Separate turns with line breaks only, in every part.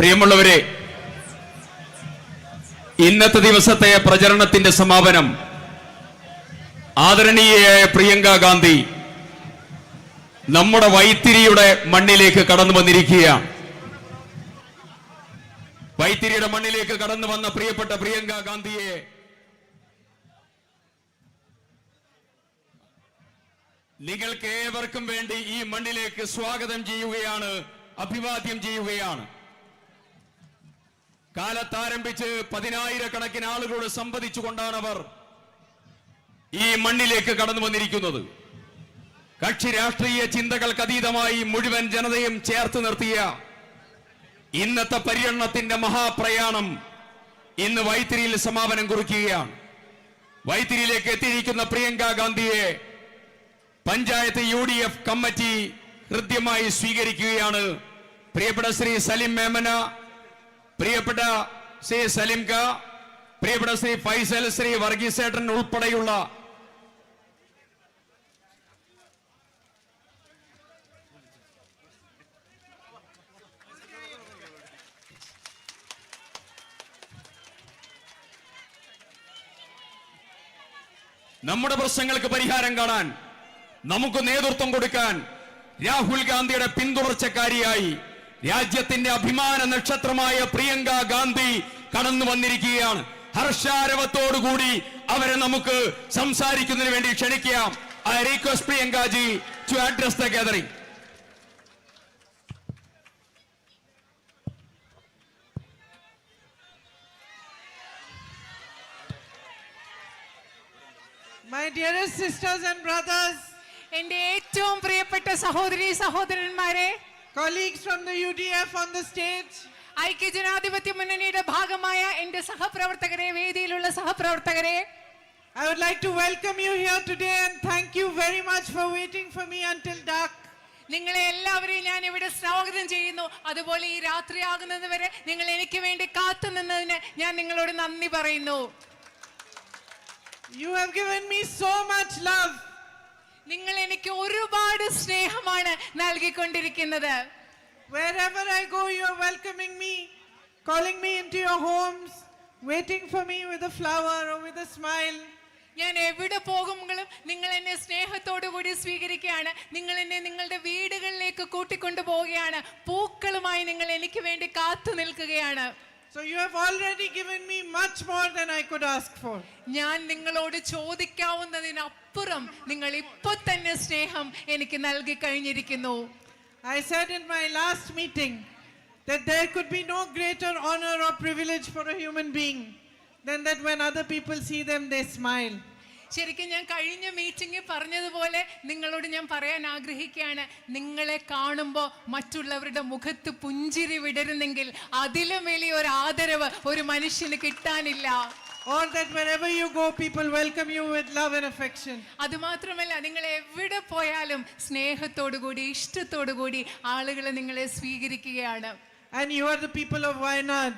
പ്രിയമുള്ളവരെ, ഇന്നത്തെ ദിവസത്തെ പ്രചരണത്തിന്റെ സമാപനം ആദരണീയയായ പ്രിയങ്ക ഗാന്ധി നമ്മുടെ വൈത്തിരിയുടെ മണ്ണിലേക്ക് കടന്നു വന്നിരിക്കുകയാണ്. വൈത്തിരിയുടെ മണ്ണിലേക്ക് കടന്നു വന്ന പ്രിയപ്പെട്ട പ്രിയങ്ക ഗാന്ധിയെ നിങ്ങൾക്ക് ഏവർക്കും വേണ്ടി ഈ മണ്ണിലേക്ക് സ്വാഗതം ചെയ്യുകയാണ്, അഭിവാദ്യം ചെയ്യുകയാണ്. കാലത്താരംഭിച്ച് 10,000-കണക്കിന് ആളുകളോട് സംവദിച്ചുകൊണ്ടാണ് അവർ ഈ മണ്ണിലേക്ക് കടന്നു വന്നിരിക്കുന്നത്. കക്ഷി രാഷ്ട്രീയ ചിന്തകൾക്ക് അതീതമായി മുഴുവൻ ജനതയും ചേർത്ത് നിർത്തിയ ഇന്നത്തെ പര്യടനത്തിന്റെ മഹാപ്രയാണം ഇന്ന് വൈത്തിരിയിൽ സമാപനം കുറിക്കുകയാണ്. വൈത്തിരിയിലേക്ക് എത്തിയിരിക്കുന്ന പ്രിയങ്ക ഗാന്ധിയെ പഞ്ചായത്ത് UDF കമ്മിറ്റി ഹൃദ്യമായി സ്വീകരിക്കുകയാണ്. പ്രിയപ്പെട്ട ശ്രീ സലിം മേമന, പ്രിയപ്പെട്ട ശ്രീ സലിംക, പ്രിയപ്പെട്ട ശ്രീ ഫൈസൽ, ശ്രീ വർഗീസേട്ടൻ ഉൾപ്പെടെയുള്ള നമ്മുടെ പ്രശ്നങ്ങൾക്ക് പരിഹാരം കാണാൻ, നമുക്ക് നേതൃത്വം കൊടുക്കാൻ രാഹുൽ ഗാന്ധിയുടെ പിന്തുടർച്ചക്കാരിയായി രാജ്യത്തിന്റെ അഭിമാന നക്ഷത്രമായ പ്രിയങ്ക ഗാന്ധി കടന്നു വന്നിരിക്കുകയാണ്. ഹർഷാരവത്തോടുകൂടി അവരെ നമുക്ക് സംസാരിക്കുന്നതിന് വേണ്ടി ക്ഷണിക്കാം. I request Priyanka ji to address the gathering.
My dearest sisters and brothers,
എന്റെ ഏറ്റവും പ്രിയപ്പെട്ട സഹോദരി സഹോദരന്മാരെ,
colleagues from the UDF on the stage,
ഐക്യജനാധിപത്യ മുന്നണിയുടെ ഭാഗമായ എന്റെ സഹപ്രവർത്തകരെ, വേദിയിലുള്ള സഹപ്രവർത്തകരെ,
I would like to welcome you here today and thank you very much for waiting for me until dark.
നിങ്ങളെ എല്ലാവരെയും ഞാൻ ഇവിടെ സ്വാഗതം ചെയ്യുന്നു. അതുപോലെ ഈ രാത്രിയാകുന്നത് വരെ നിങ്ങൾ എനിക്ക് വേണ്ടി കാത്തു നിന്നതിന് ഞാൻ നിങ്ങളോട് നന്ദി പറയുന്നു.
You have given me so much love.
നിങ്ങൾ എനിക്ക് ഒരുപാട് സ്നേഹമാണ് നൽകിക്കൊണ്ടിരിക്കുന്നത്.
Wherever I go, you are welcoming me, calling me into your homes, waiting for me with a flower or with a smile.
ഞാൻ എവിടെ പോകുമ്പോഴും നിങ്ങൾ എന്നെ സ്നേഹത്തോടു കൂടി സ്വീകരിക്കുകയാണ്. നിങ്ങൾ എന്നെ നിങ്ങളുടെ വീടുകളിലേക്ക് കൂട്ടിക്കൊണ്ടു പോവുകയാണ്. പൂക്കളുമായി നിങ്ങൾ എനിക്ക് വേണ്ടി കാത്തു നിൽക്കുകയാണ്.
So you have already given me much more than I could ask for.
ഞാൻ നിങ്ങളോട് ചോദിക്കാവുന്നതിനപ്പുറം നിങ്ങൾ ഇപ്പോൾ തന്നെ സ്നേഹം എനിക്ക് നൽകി കഴിഞ്ഞിരിക്കുന്നു.
I said in my last meeting that there could be no greater honor or privilege for a human being than that when other people see them they smile.
ശരിക്കും ഞാൻ കഴിഞ്ഞ മീറ്റിംഗിൽ പറഞ്ഞതുപോലെ നിങ്ങളോട് ഞാൻ പറയാൻ ആഗ്രഹിക്കുകയാണ്, നിങ്ങളെ കാണുമ്പോൾ മറ്റുള്ളവരുടെ മുഖത്ത് പുഞ്ചിരി വിടരുന്നെങ്കിൽ അതിലും വലിയൊരു ആദരവ് ഒരു മനുഷ്യന് കിട്ടാനില്ല.
Or that wherever you go people welcome you with love and affection.
അതുമാത്രമല്ല, നിങ്ങൾ എവിടെ പോയാലും സ്നേഹത്തോടു കൂടി ഇഷ്ടത്തോടു കൂടി ആളുകൾ നിങ്ങളെ സ്വീകരിക്കുകയാണ്.
And you are the people of Wayanad.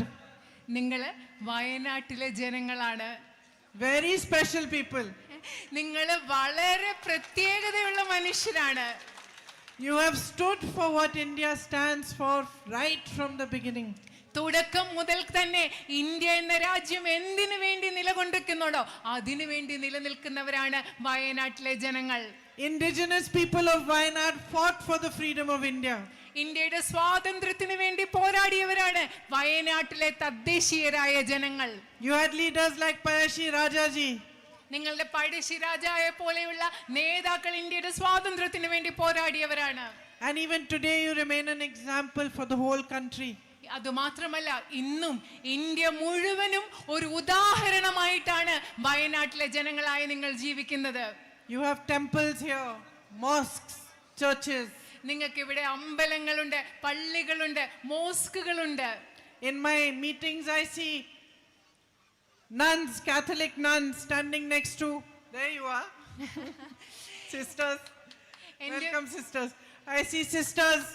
നിങ്ങൾ വയനാട്ടിലെ ജനങ്ങളാണ്.
Very special people.
നിങ്ങൾ വളരെ പ്രത്യേകതയുള്ള മനുഷ്യരാണ്.
You have stood for what India stands for right from the beginning.
തുടക്കം മുതൽ തന്നെ ഇന്ത്യ എന്ന രാജ്യം എന്തിനു വേണ്ടി നിലകൊണ്ടിരിക്കുന്നുണ്ടോ അതിനു വേണ്ടി നിലനിൽക്കുന്നവരാണ് വയനാട്ടിലെ ജനങ്ങൾ.
Indigenous people of Wayanad fought for the freedom of India.
ഇന്ത്യയുടെ സ്വാതന്ത്ര്യത്തിന് വേണ്ടി പോരാടിയവരാണ് വയനാട്ടിലെ തദ്ദേശീയരായ ജനങ്ങൾ.
You had leaders like Payashi Rajaji.
നിങ്ങളുടെ പഴശ്ശി രാജായെ പോലെയുള്ള നേതാക്കൾ ഇന്ത്യയുടെ സ്വാതന്ത്ര്യത്തിന് വേണ്ടി പോരാടിയവരാണ്.
And even today you remain an example for the whole country.
അതുമാത്രമല്ല, ഇന്നും ഇന്ത്യ മുഴുവനും ഒരു ഉദാഹരണമായിട്ടാണ് വയനാട്ടിലെ ജനങ്ങളായ നിങ്ങൾ ജീവിക്കുന്നത്.
You have temples here, mosques, churches.
നിങ്ങൾക്ക് ഇവിടെ അമ്പലങ്ങളുണ്ട്, പള്ളികളുണ്ട്, മോസ്കുകളുണ്ട്.
In my meetings I see nuns, Catholic nuns standing next to, there you are, sisters, welcome sisters. I see sisters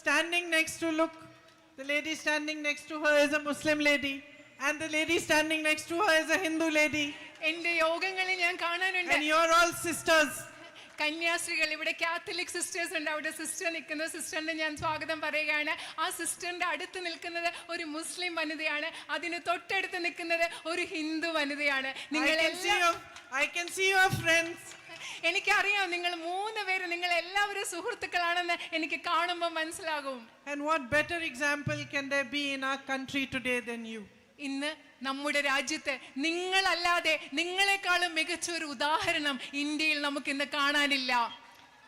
standing next to, look, the lady standing next to her is a Muslim lady and the lady standing next to her is a Hindu lady.
എന്റെ യോഗങ്ങളിൽ ഞാൻ കാണാനുണ്ട്.
And you are all sisters.
കന്യാസ്ത്രീകൾ ഇവിടെ Catholic sisters ഉണ്ട്, അവിടെ sister നിൽക്കുന്ന സിസ്റ്ററിന് ഞാൻ സ്വാഗതം പറയുകയാണ്. ആ സിസ്റ്ററിന്റെ അടുത്ത് നിൽക്കുന്നത് ഒരു മുസ്ലിം വനിതയാണ്, അതിന് തൊട്ടടുത്ത് നിൽക്കുന്നത് ഒരു ഹിന്ദു വനിതയാണ്.
I can see your friends.
എനിക്കറിയാം നിങ്ങൾ 3 പേര്, നിങ്ങൾ എല്ലാവരും സുഹൃത്തുക്കളാണെന്ന് എനിക്ക് കാണുമ്പോൾ മനസ്സിലാകും.
And what better example can there be in our country today than you?
ഇന്ന് നമ്മുടെ രാജ്യത്ത് നിങ്ങളല്ലാതെ നിങ്ങളെക്കാളും മികച്ച ഒരു ഉദാഹരണം ഇന്ത്യയിൽ നമുക്ക് ഇന്ന് കാണാനില്ല.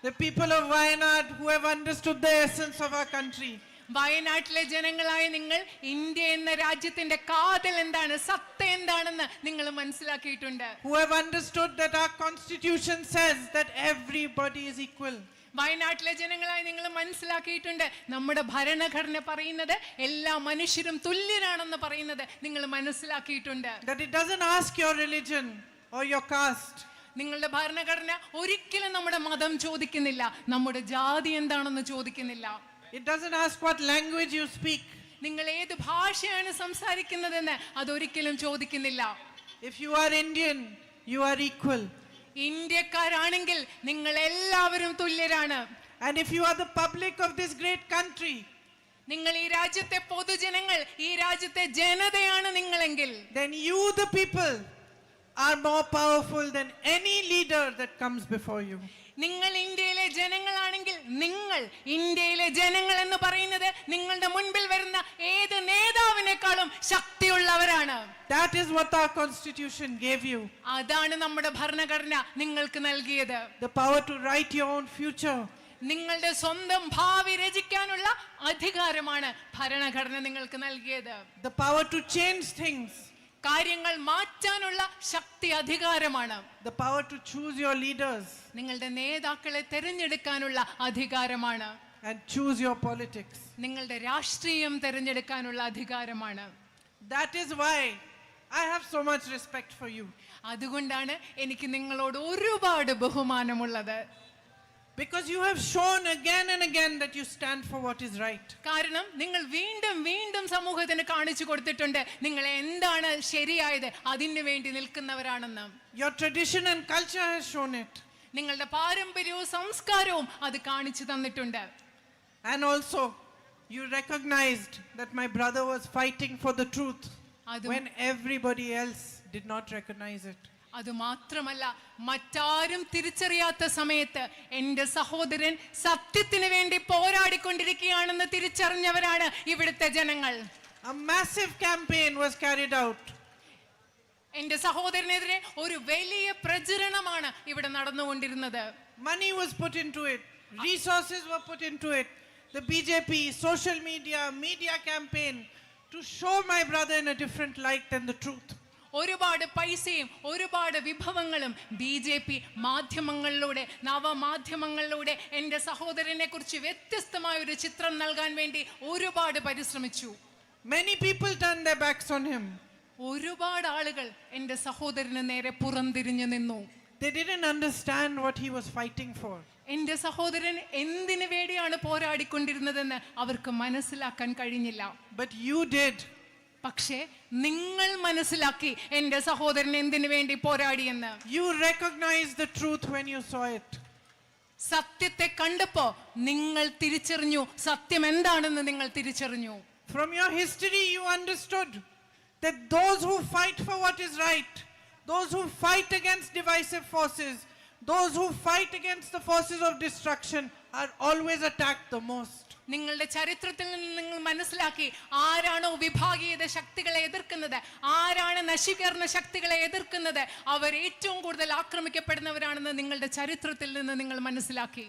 The people of Wayanad who have understood the essence of our country.
വയനാട്ടിലെ ജനങ്ങളായ നിങ്ങൾ ഇന്ത്യ എന്ന രാജ്യത്തിന്റെ കാതൽ എന്താണ്, സത്ത എന്താണെന്ന് നിങ്ങൾ മനസ്സിലാക്കിയിട്ടുണ്ട്.
Who have understood that our constitution says that everybody is equal.
വയനാട്ടിലെ ജനങ്ങളായി നിങ്ങൾ മനസ്സിലാക്കിയിട്ടുണ്ട് നമ്മുടെ ഭരണഘടന പറയുന്നത് എല്ലാ മനുഷ്യരും തുല്യരാണെന്ന് പറയുന്നത് നിങ്ങൾ മനസ്സിലാക്കിയിട്ടുണ്ട്.
That it doesn't ask your religion or your caste.
നിങ്ങളുടെ ഭരണഘടന ഒരിക്കലും നമ്മുടെ മതം ചോദിക്കുന്നില്ല, നമ്മുടെ ജാതി എന്താണെന്ന് ചോദിക്കുന്നില്ല.
It doesn't ask what language you speak.
നിങ്ങൾ ഏത് ഭാഷയാണ് സംസാരിക്കുന്നതെന്ന് അതൊരിക്കലും ചോദിക്കുന്നില്ല.
If you are Indian, you are equal.
ഇന്ത്യക്കാരാണെങ്കിൽ നിങ്ങൾ എല്ലാവരും തുല്യരാണ്.
And if you are the public of this great country,
നിങ്ങൾ ഈ രാജ്യത്തെ പൊതുജനങ്ങൾ, ഈ രാജ്യത്തെ ജനതയാണ് നിങ്ങളെങ്കിൽ,
then you the people are more powerful than any leader that comes before you.
നിങ്ങൾ ഇന്ത്യയിലെ ജനങ്ങളാണെങ്കിൽ നിങ്ങൾ ഇന്ത്യയിലെ ജനങ്ങൾ എന്ന് പറയുന്നത് നിങ്ങളുടെ മുൻപിൽ വരുന്ന ഏത് നേതാവിനേക്കാളും ശക്തിയുള്ളവരാണ്.
That is what our constitution gave you.
അതാണ് നമ്മുടെ ഭരണഘടന നിങ്ങൾക്ക് നൽകിയത്.
The power to write your own future.
നിങ്ങളുടെ സ്വന്തം ഭാവി രചിക്കാനുള്ള അധികാരമാണ് ഭരണഘടന നിങ്ങൾക്ക് നൽകിയത്.
The power to change things.
കാര്യങ്ങൾ മാറ്റാനുള്ള ശക്തി അധികാരമാണ്.
The power to choose your leaders.
നിങ്ങളുടെ നേതാക്കളെ തിരഞ്ഞെടുക്കാനുള്ള അധികാരമാണ്.
And choose your politics.
നിങ്ങളുടെ രാഷ്ട്രീയം തിരഞ്ഞെടുക്കാനുള്ള അധികാരമാണ്.
That is why I have so much respect for you.
അതുകൊണ്ടാണ് എനിക്ക് നിങ്ങളോട് ഒരുപാട് ബഹുമാനമുള്ളത്.
Because you have shown again and again that you stand for what is right.
കാരണം നിങ്ങൾ വീണ്ടും വീണ്ടും സമൂഹത്തിന് കാണിച്ചു കൊടുത്തിട്ടുണ്ട് നിങ്ങൾ എന്താണ് ശരിയായത് അതിനു വേണ്ടി നിൽക്കുന്നവരാണെന്ന്.
Your tradition and culture has shown it.
നിങ്ങളുടെ പാരമ്പര്യവും സംസ്കാരവും അത് കാണിച്ചു തന്നിട്ടുണ്ട്.
And also you recognized that my brother was fighting for the truth when everybody else did not recognize it.
അതുമാത്രമല്ല മറ്റാരും തിരിച്ചറിയാത്ത സമയത്ത് എൻ്റെ സഹോദരൻ സത്യത്തിന് വേണ്ടി പോരാടിക്കൊണ്ടിരിക്കുകയാണെന്ന് തിരിച്ചറിഞ്ഞവരാണ് ഇവിടുത്തെ ജനങ്ങൾ.
A massive campaign was carried out.
എൻ്റെ സഹോദരനെതിരെ ഒരു വലിയ പ്രചരണമാണ് ഇവിടെ നടന്നുകൊണ്ടിരുന്നത്.
Money was put into it. Resources were put into it. The BJP, social media campaign to show my brother in a different light than the truth.
ഒരുപാട് പൈസയും ഒരുപാട് വിഭവങ്ങളും BJP മാധ്യമങ്ങളിലൂടെ നവമാധ്യമങ്ങളിലൂടെ എൻ്റെ സഹോദരനെ കുറിച്ച് വ്യത്യസ്തമായ ഒരു ചിത്രം നൽകാൻ വേണ്ടി ഒരുപാട് പരിശ്രമിച്ചു.
Many people turned their backs on him.
ഒരുപാട് ആളുകൾ എൻ്റെ സഹോദരന് നേരെ പുറംതിരിഞ്ഞു നിന്നു.
They didn't understand what he was fighting for.
എൻ്റെ സഹോദരൻ എന്തിനു വേണ്ടിയാണ് പോരാടിക്കൊണ്ടിരുന്നതെന്ന് അവർക്ക് മനസ്സിലാക്കാൻ കഴിഞ്ഞില്ല.
But you did.
പക്ഷേ നിങ്ങൾ മനസ്സിലാക്കി എൻ്റെ സഹോദരൻ എന്തിനു വേണ്ടി പോരാടിയെന്ന്.
You recognized the truth when you saw it.
സത്യത്തെ കണ്ടപ്പോ നിങ്ങൾ തിരിച്ചറിഞ്ഞു, സത്യം എന്താണെന്ന് നിങ്ങൾ തിരിച്ചറിഞ്ഞു.
From your history you understood that those who fight for what is right, those who fight against divisive forces, those who fight against the forces of destruction are always attacked the most.
നിങ്ങളുടെ ചരിത്രത്തിൽ നിന്ന് നിങ്ങൾ മനസ്സിലാക്കി ആരാണോ വിഭാഗീയത ശക്തികളെ എതിർക്കുന്നത്, ആരാണ് നശീകരണ ശക്തികളെ എതിർക്കുന്നത്, അവർ ഏറ്റവും കൂടുതൽ ആക്രമിക്കപ്പെടുന്നവരാണെന്ന് നിങ്ങളുടെ ചരിത്രത്തിൽ നിന്ന് നിങ്ങൾ മനസ്സിലാക്കി.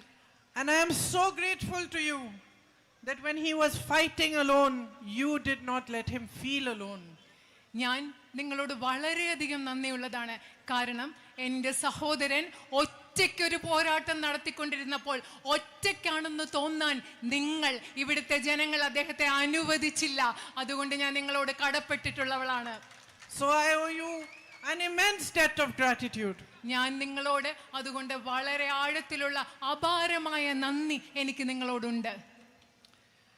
And I am so grateful to you that when he was fighting alone, you did not let him feel alone.
ഞാൻ നിങ്ങളോട് വളരെയധികം നന്ദിയുള്ളതാണ്. കാരണം എൻ്റെ സഹോദരൻ ഒറ്റയ്ക്കൊരു പോരാട്ടം നടത്തിക്കൊണ്ടിരുന്നപ്പോൾ ഒറ്റയ്ക്കാണെന്ന് തോന്നാൻ നിങ്ങൾ ഇവിടുത്തെ ജനങ്ങൾ അദ്ദേഹത്തെ അനുവദിച്ചില്ല. അതുകൊണ്ട് ഞാൻ നിങ്ങളോട് കടപ്പെട്ടിട്ടുള്ളവളാണ്.
So I owe you an immense debt of gratitude.
ഞാൻ നിങ്ങളോട് അതുകൊണ്ട് വളരെ ആഴത്തിലുള്ള അപാരമായ നന്ദി എനിക്ക് നിങ്ങളോടുണ്ട്.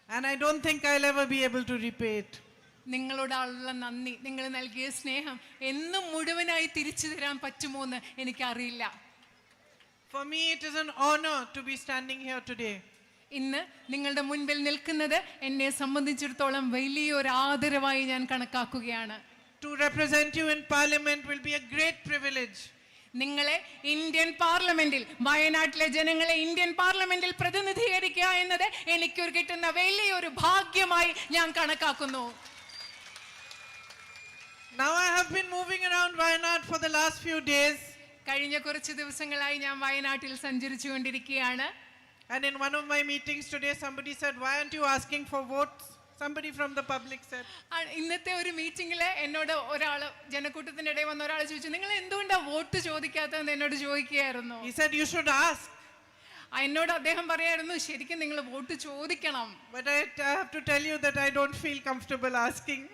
And I don't think I'll ever be able to repay it.
നിങ്ങളോടുള്ള നന്ദി, നിങ്ങൾ നൽകിയ സ്നേഹം എന്നും മുഴുവനായി തിരിച്ചു തരാൻ പറ്റുമോ എന്ന് എനിക്കറിയില്ല.
For me, it is an honor to be standing here today.
ഇന്ന് നിങ്ങളുടെ മുൻപിൽ നിൽക്കുന്നത് എന്നെ സംബന്ധിച്ചിടത്തോളം വലിയൊരു ആദരവായി ഞാൻ കണക്കാക്കുകയാണ്.
To represent you in Parliament will be a great privilege.
നിങ്ങളെ ഇന്ത്യൻ പാർലമെന്റിൽ, വയനാട്ടിലെ ജനങ്ങളെ ഇന്ത്യൻ പാർലമെന്റിൽ പ്രതിനിധീകരിക്കുക എന്നത് എനിക്ക് കിട്ടുന്ന വലിയൊരു ഭാഗ്യമായി ഞാൻ കണക്കാക്കുന്നു.
Now I have been moving around Wayanad for the last few days.
കഴിഞ്ഞ കുറച്ച് ദിവസങ്ങളായി ഞാൻ വയനാട്ടിൽ സഞ്ചരിച്ചു കൊണ്ടിരിക്കുകയാണ്.
And in one of my meetings today, somebody said, "Why aren't you asking for votes?" Somebody from the public said.
ഇന്നത്തെ ഒരു മീറ്റിംഗില് എന്നോട് ഒരാള്, ജനക്കൂട്ടത്തിന്റെ ഇടയിൽ വന്ന ഒരാൾ ചോദിച്ചു, നിങ്ങൾ എന്തുകൊണ്ടാ വോട്ട് ചോദിക്കാത്തതെന്ന് എന്നോട് ചോദിക്കുകയായിരുന്നു.
He said, "You should ask."
എന്നോട് അദ്ദേഹം പറയായിരുന്നു, ശരിക്കും നിങ്ങൾ വോട്ട് ചോദിക്കണം.
But I have to tell you that I don't feel comfortable asking.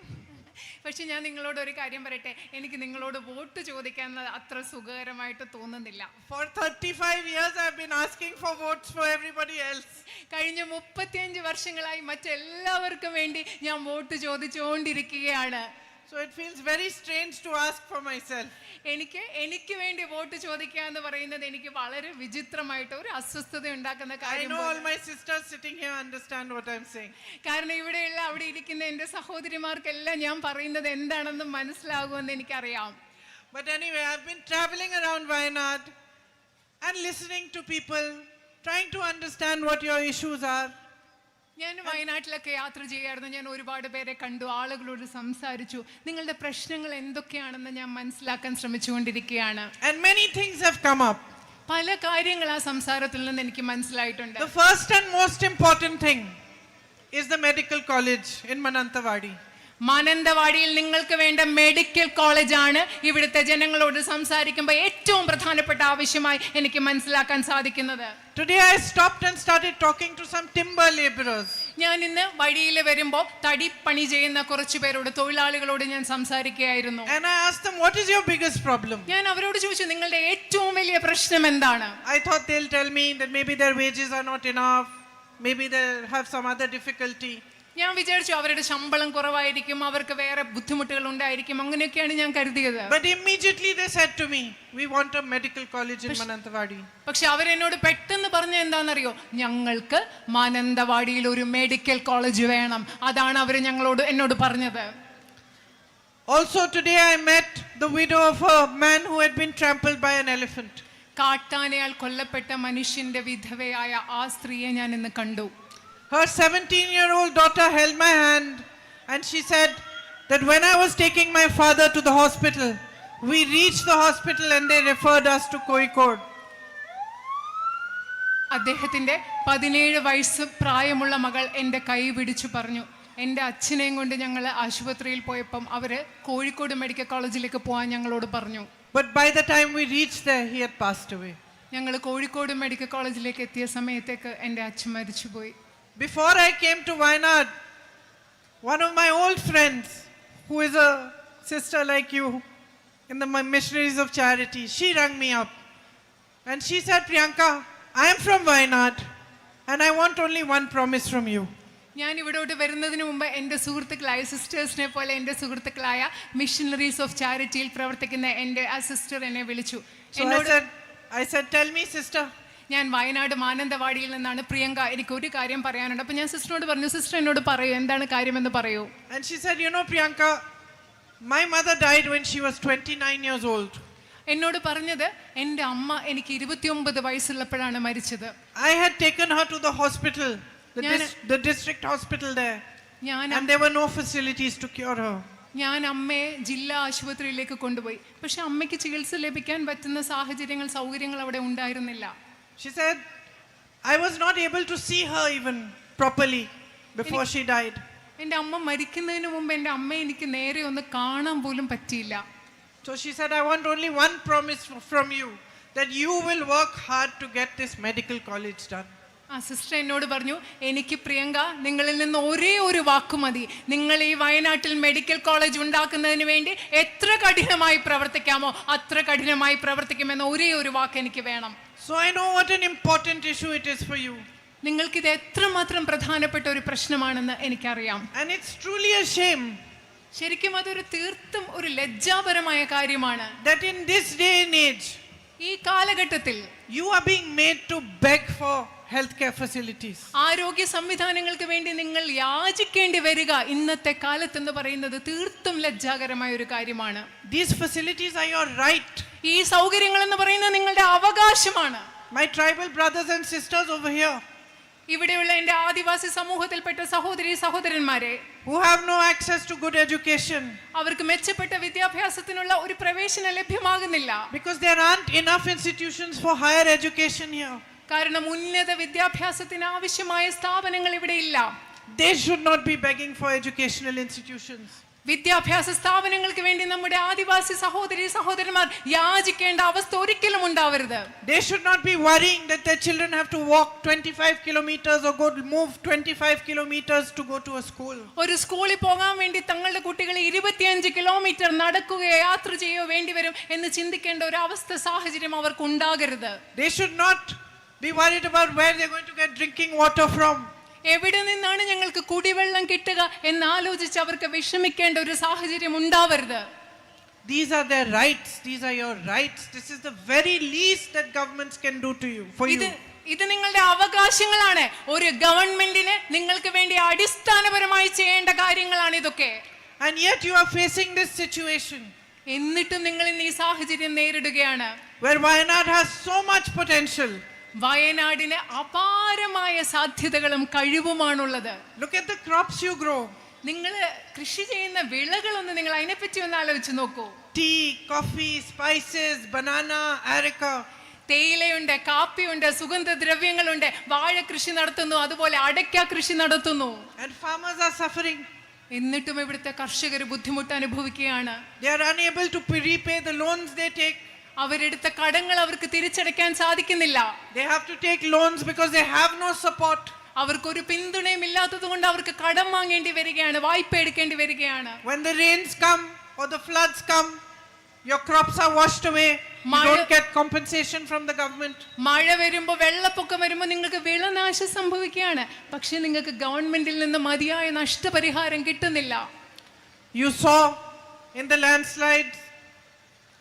പക്ഷെ ഞാൻ നിങ്ങളോട് ഒരു കാര്യം പറയട്ടെ, എനിക്ക് നിങ്ങളോട് വോട്ട് ചോദിക്കാൻ അത്ര സുഖകരമായിട്ട് തോന്നുന്നില്ല.
For 35 years I have been asking for votes for everybody else.
കഴിഞ്ഞ 35 വർഷങ്ങളായി മറ്റെല്ലാവർക്കും വേണ്ടി ഞാൻ vote ചോദിച്ചുകൊണ്ടിരിക്കുകയാണ്.
So it feels very strange to ask for myself.
എനിക്ക് വേണ്ടി വോട്ട് ചോദിക്കുക എന്ന് പറയുന്നത് എനിക്ക് വളരെ വിചിത്രമായിട്ട് ഒരു അസ്വസ്ഥത ഉണ്ടാക്കുന്ന
I
കാര്യം.
know all my sisters sitting here understand what I'm saying.
കാരണം ഇവിടെയുള്ള അവിടെ ഇരിക്കുന്ന എൻ്റെ സഹോദരിമാർക്കെല്ലാം ഞാൻ പറയുന്നത് എന്താണെന്ന് മനസ്സിലാകുമെന്ന് എനിക്കറിയാം.
But anyway, I've been traveling around Wayanad and listening to people, trying to understand what your issues are.
ഞാൻ വയനാട്ടിലൊക്കെ യാത്ര ചെയ്യായിരുന്നു. ഞാൻ ഒരുപാട് പേരെ കണ്ടു, ആളുകളോട് സംസാരിച്ചു. നിങ്ങളുടെ പ്രശ്നങ്ങൾ എന്തൊക്കെയാണെന്ന് ഞാൻ മനസ്സിലാക്കാൻ ശ്രമിച്ചുകൊണ്ടിരിക്കുകയാണ്.
And many things have come up.
പല കാര്യങ്ങൾ ആ സംസാരത്തിൽ നിന്ന് എനിക്ക് മനസ്സിലായിട്ടുണ്ട്.
The first and most important thing is the medical college in Manantawadi.
മാനന്തവാടിയിൽ നിങ്ങൾക്ക് വേണ്ട മെഡിക്കൽ കോളേജാണ് ഇവിടുത്തെ ജനങ്ങളോട് സംസാരിക്കുമ്പോൾ ഏറ്റവും പ്രധാനപ്പെട്ട ആവശ്യമായി എനിക്ക് മനസ്സിലാക്കാൻ സാധിക്കുന്നത്.
Today I stopped and started talking to some timber laborers.
ഞാൻ ഇന്ന് വഴിയിൽ വരുമ്പോൾ തടിപ്പണി ചെയ്യുന്ന കുറച്ചു പേരോട്, തൊഴിലാളികളോട് ഞാൻ സംസാരിക്കുകയായിരുന്നു.
And I asked them, "What is your biggest problem?"
ഞാൻ അവരോട് ചോദിച്ചു, നിങ്ങളുടെ ഏറ്റവും വലിയ പ്രശ്നം എന്താണ്?
I thought they'll tell me that maybe their wages are not enough, maybe they have some other difficulty.
ഞാൻ വിചാരിച്ചു അവരുടെ ശമ്പളം കുറവായിരിക്കും, അവർക്ക് വേറെ ബുദ്ധിമുട്ടുകൾ ഉണ്ടായിരിക്കും, അങ്ങനെയൊക്കെയാണ് ഞാൻ കരുതിയത്.
But immediately they said to me, "We want a medical college in Manantawadi."
പക്ഷെ അവരെന്നോട് പെട്ടെന്ന് പറഞ്ഞ എന്താണെന്നറിയോ, ഞങ്ങൾക്ക് മാനന്തവാടിയിൽ ഒരു മെഡിക്കൽ കോളേജ് വേണം. അതാണ് അവർ എന്നോട് പറഞ്ഞത്.
Also today I met the widow of a man who had been trampled by an elephant.
കാട്ടാനയാൽ കൊല്ലപ്പെട്ട മനുഷ്യന്റെ വിധവയായ ആ സ്ത്രീയെ ഞാൻ ഇന്ന് കണ്ടു.
Her 17-year-old daughter held my hand and she said that when I was taking my father to the hospital, we reached the hospital and they referred us to Kozhikode.
അദ്ദേഹത്തിന്റെ 17 വയസ്സ് പ്രായമുള്ള മകൾ എൻ്റെ കൈ പിടിച്ചു പറഞ്ഞു, എൻ്റെ അച്ഛനെയും കൊണ്ട് ഞങ്ങൾ ആശുപത്രിയിൽ പോയപ്പം അവര് കോഴിക്കോട് മെഡിക്കൽ കോളേജിലേക്ക് പോകാൻ ഞങ്ങളോട് പറഞ്ഞു.
But by the time we reached there, he had passed away.
ഞങ്ങൾ കോഴിക്കോട് മെഡിക്കൽ കോളേജിലേക്ക് എത്തിയ സമയത്തേക്ക് എൻ്റെ അച്ഛൻ മരിച്ചുപോയി.
Before I came to Wayanad, one of my old friends, who is a sister like you in the Missionaries of Charity, she rang me up and she said, "Priyanka, I am from Wayanad and I want only one promise from you."
ഞാൻ ഇവിടോട്ട് വരുന്നതിന് മുമ്പ് എൻ്റെ സുഹൃത്തുക്കളായ സിസ്റ്റേഴ്സിനെ പോലെ എൻ്റെ സുഹൃത്തുക്കളായ missionaries of ചാരിറ്റിയിൽ പ്രവർത്തിക്കുന്ന എൻ്റെ ആ സിസ്റ്റർ എന്നെ വിളിച്ചു.
So I said, "Tell me, sister."
ഞാൻ വയനാട് മാനന്തവാടിയിൽ നിന്നാണ്. പ്രിയങ്ക, എനിക്ക് ഒരു കാര്യം പറയാനുണ്ട്. അപ്പോൾ ഞാൻ സിസ്റ്ററിനോട് പറഞ്ഞു, സിസ്റ്റർ എന്നോട് പറയൂ, എന്താണ് കാര്യമെന്ന് പറയൂ.
And she said, "You know, Priyanka, my mother died when she was 29 years old."
എന്നോട് പറഞ്ഞത്, എൻ്റെ അമ്മ എനിക്ക് 29 വയസ്സുള്ളപ്പോഴാണ് മരിച്ചത്.
I had taken her to the hospital, the district hospital there, and there were no facilities to cure her.
ഞാൻ അമ്മയെ ജില്ലാ ആശുപത്രിയിലേക്ക് കൊണ്ടുപോയി. പക്ഷെ അമ്മയ്ക്ക് ചികിത്സ ലഭിക്കാൻ പറ്റുന്ന സാഹചര്യങ്ങൾ, സൗകര്യങ്ങൾ അവിടെ ഉണ്ടായിരുന്നില്ല.
She said, "I was not able to see her even properly before she died."
എൻ്റെ അമ്മ മരിക്കുന്നതിന് മുമ്പ് എൻ്റെ അമ്മയെ എനിക്ക് നേരെ ഒന്ന് കാണാൻ പോലും പറ്റിയില്ല.
So she said, "I want only one promise from you, that you will work hard to get this medical college done."
ആ സിസ്റ്റർ എന്നോട് പറഞ്ഞു, എനിക്ക് പ്രിയങ്ക നിങ്ങളിൽ നിന്ന് ഒരേ ഒരു വാക്ക് മതി. നിങ്ങൾ ഈ വയനാട്ടിൽ മെഡിക്കൽ കോളേജ് ഉണ്ടാക്കുന്നതിന് വേണ്ടി എത്ര കഠിനമായി പ്രവർത്തിക്കാമോ അത്ര കഠിനമായി പ്രവർത്തിക്കുമെന്ന ഒരേ ഒരു വാക്ക് എനിക്ക് വേണം.
So I know what an important issue it is for you.
നിങ്ങൾക്കിത് എത്രമാത്രം പ്രധാനപ്പെട്ട ഒരു പ്രശ്നമാണെന്ന് എനിക്കറിയാം.
And it's truly a shame.
ശരിക്കും അതൊരു തീർത്തും ഒരു ലജ്ജാപരമായ കാര്യമാണ്.
That in this day and age,
ഈ കാലഘട്ടത്തിൽ
you are being made to beg for healthcare facilities.
ആരോഗ്യ സംവിധാനങ്ങൾക്ക് വേണ്ടി നിങ്ങൾ യാചിക്കേണ്ടി വരിക ഇന്നത്തെ കാലത്ത് എന്ന് പറയുന്നത് തീർത്തും ലജ്ജാകരമായ ഒരു കാര്യമാണ്.
These facilities are your right.
ഈ സൗകര്യങ്ങൾ എന്ന് പറയുന്നത് നിങ്ങളുടെ അവകാശമാണ്.
My tribal brothers and sisters over here,
ഇവിടെയുള്ള എൻ്റെ ആദിവാസി സമൂഹത്തിൽപ്പെട്ട സഹോദരി സഹോദരന്മാരെ,
who have no access to good education,
അവർക്ക് മെച്ചപ്പെട്ട വിദ്യാഭ്യാസത്തിനുള്ള ഒരു പ്രവേശനം ലഭ്യമാകുന്നില്ല.
because there aren't enough institutions for higher education here.
കാരണം ഉന്നത വിദ്യാഭ്യാസത്തിന് ആവശ്യമായ സ്ഥാപനങ്ങൾ ഇവിടെ ഇല്ല.
They should not be begging for educational institutions.
വിദ്യാഭ്യാസ സ്ഥാപനങ്ങൾക്ക് വേണ്ടി നമ്മുടെ ആദിവാസി സഹോദരി സഹോദരന്മാർ യാചിക്കേണ്ട അവസ്ഥ ഒരിക്കലും ഉണ്ടാവരുത്.
They should not be worrying that their children have to walk 25 kilometers or move 25 kilometers to go to a school.
ഒരു സ്കൂളിൽ പോകാൻ വേണ്ടി തങ്ങളുടെ കുട്ടികളെ 25 കിലോമീറ്റർ നടക്കുകയോ യാത്ര ചെയ്യുകയോ വേണ്ടി വരും എന്ന് ചിന്തിക്കേണ്ട ഒരു അവസ്ഥ സാഹചര്യം അവർക്ക് ഉണ്ടാകരുത്.
They should not be worried about where they're going to get drinking water from.
എവിടെ നിന്നാണ് ഞങ്ങൾക്ക് കുടിവെള്ളം കിട്ടുക എന്ന് ആലോചിച്ച് അവർക്ക് വിഷമിക്കേണ്ട ഒരു സാഹചര്യം ഉണ്ടാവരുത്.
These are their rights. These are your rights. This is the very least that governments can do to you, for you.
ഇത് നിങ്ങളുടെ അവകാശങ്ങളാണ്. ഒരു ഗവൺമെന്റിന് നിങ്ങൾക്ക് വേണ്ടി അടിസ്ഥാനപരമായി ചെയ്യേണ്ട കാര്യങ്ങളാണ് ഇതൊക്കെ.
And yet you are facing this situation.
എന്നിട്ടും നിങ്ങൾ ഇന്ന് ഈ സാഹചര്യം നേരിടുകയാണ്.
Where Wayanad has so much potential.
വയനാടിന് അപാരമായ സാധ്യതകളും കഴിവുമാണുള്ളത്.
Look at the crops you grow.
നിങ്ങൾ കൃഷി ചെയ്യുന്ന വിളകളൊന്ന് നിങ്ങൾ അതിനെപ്പറ്റി ഒന്ന് ആലോചിച്ച് നോക്കൂ.
Tea, coffee, spices, banana, areca.
തേയിലയുണ്ട്, കാപ്പിയുണ്ട്, സുഗന്ധദ്രവ്യങ്ങളുണ്ട്, വാഴ കൃഷി നടത്തുന്നു, അതുപോലെ അടയ്ക്ക കൃഷി നടത്തുന്നു.
And farmers are suffering.
എന്നിട്ടും ഇവിടുത്തെ കർഷകർ ബുദ്ധിമുട്ട് അനുഭവിക്കുകയാണ്.
They are unable to repay the loans they take.
അവരെടുത്ത കടങ്ങൾ അവർക്ക് തിരിച്ചടയ്ക്കാൻ സാധിക്കുന്നില്ല.
They have to take loans because they have no support.
അവർക്കൊരു പിന്തുണയും ഇല്ലാത്തത് കൊണ്ട് അവർക്ക് കടം വാങ്ങേണ്ടി വരികയാണ്, വായ്പ എടുക്കേണ്ടി വരികയാണ്.
When the rains come or the floods come, your crops are washed away. You don't get compensation from the government.
മഴ വരുമ്പോൾ വെള്ളപ്പൊക്കം വരുമ്പോൾ നിങ്ങൾക്ക് വിളനാശം സംഭവിക്കുകയാണ്. പക്ഷെ നിങ്ങൾക്ക് ഗവൺമെന്റിൽ നിന്ന് മതിയായ നഷ്ടപരിഹാരം കിട്ടുന്നില്ല.
You saw in the landslides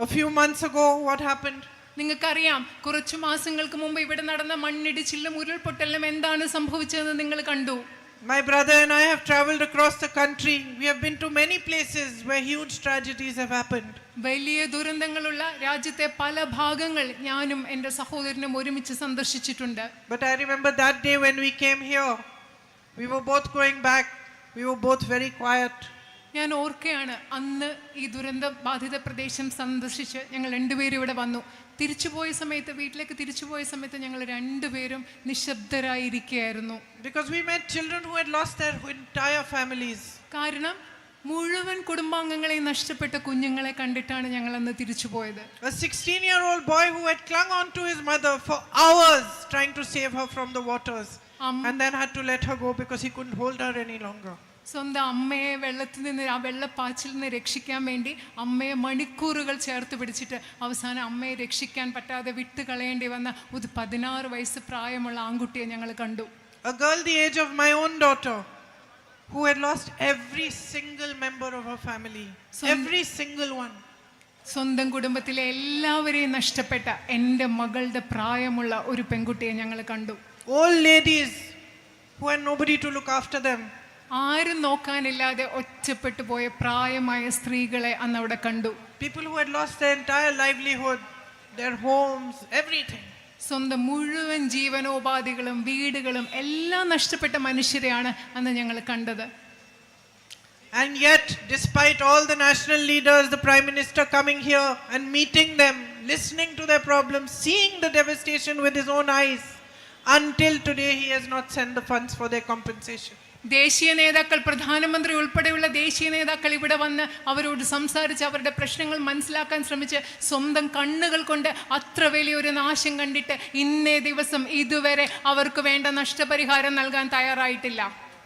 a few months ago what happened.
നിങ്ങൾക്കറിയാം, കുറച്ചു മാസങ്ങൾക്ക് മുമ്പ് ഇവിടെ നടന്ന മണ്ണിടിച്ചിലും ഉരുൾപൊട്ടലിലും എന്താണ് സംഭവിച്ചതെന്ന് നിങ്ങൾ കണ്ടു.
My brother and I have traveled across the country. We have been to many places where huge tragedies have happened.
വലിയ ദുരന്തങ്ങളുള്ള രാജ്യത്തെ പല ഭാഗങ്ങൾ ഞാനും എൻ്റെ സഹോദരനും ഒരുമിച്ച് സന്ദർശിച്ചിട്ടുണ്ട്.
But I remember that day when we came here, we were both going back. We were both very quiet.
ഞാൻ ഓർക്കുകയാണ്, അന്ന് ഈ ദുരന്ത ബാധിത പ്രദേശം സന്ദർശിച്ച് ഞങ്ങൾ രണ്ടുപേരും ഇവിടെ വന്നു. തിരിച്ചുപോയ സമയത്ത്, വീട്ടിലേക്ക് തിരിച്ചുപോയ സമയത്ത് ഞങ്ങൾ രണ്ടുപേരും നിശബ്ദരായിരിക്കുകയായിരുന്നു.
Because we met children who had lost their entire families.
കാരണം മുഴുവൻ കുടുംബാംഗങ്ങളെയും നഷ്ടപ്പെട്ട കുഞ്ഞുങ്ങളെ കണ്ടിട്ടാണ് ഞങ്ങൾ അന്ന് തിരിച്ചുപോയത്.
A 16-year-old boy who had clung on to his mother for hours trying to save her from the waters, and then had to let her go because he couldn't hold her any longer.
സ്വന്തം അമ്മയെ വെള്ളത്തിൽ നിന്ന്, ആ വെള്ളപ്പാച്ചിൽ നിന്ന് രക്ഷിക്കാൻ വേണ്ടി അമ്മയെ മണിക്കൂറുകൾ ചേർത്ത് പിടിച്ചിട്ട് അവസാനം അമ്മയെ രക്ഷിക്കാൻ പറ്റാതെ വിട്ട് കളയേണ്ടി വന്ന ഒരു 16 വയസ്സ് പ്രായമുള്ള ആൺകുട്ടിയെ ഞങ്ങൾ കണ്ടു.
A girl the age of my own daughter who had lost every single member of her family. Every single one.
സ്വന്തം കുടുംബത്തിലെ എല്ലാവരെയും നഷ്ടപ്പെട്ട എൻ്റെ മകളുടെ പ്രായമുള്ള ഒരു പെൺകുട്ടിയെ ഞങ്ങൾ കണ്ടു.
Old ladies who had nobody to look after them.
ആരും നോക്കാനില്ലാതെ ഒറ്റപ്പെട്ടു പോയ പ്രായമായ സ്ത്രീകളെ അന്ന് അവിടെ കണ്ടു.
People who had lost their entire livelihood, their homes, everything.
സ്വന്തം മുഴുവൻ ജീവനോപാധികളും വീടുകളും എല്ലാം നഷ്ടപ്പെട്ട മനുഷ്യരെയാണ് അന്ന് ഞങ്ങൾ കണ്ടത്.
And yet, despite all the national leaders, the Prime Minister coming here and meeting them, listening to their problems, seeing the devastation with his own eyes, until today he has not sent the funds for their compensation.
ദേശീയ നേതാക്കൾ, പ്രധാനമന്ത്രി ഉൾപ്പെടെയുള്ള ദേശീയ നേതാക്കൾ ഇവിടെ വന്ന് അവരോട് സംസാരിച്ച് അവരുടെ പ്രശ്നങ്ങൾ മനസ്സിലാക്കാൻ ശ്രമിച്ച് സ്വന്തം കണ്ണുകൾ കൊണ്ട് അത്ര വലിയൊരു നാശം കണ്ടിട്ട് ഇന്നേ ദിവസം ഇതുവരെ അവർക്ക് വേണ്ട നഷ്ടപരിഹാരം നൽകാൻ തയ്യാറായിട്ടില്ല.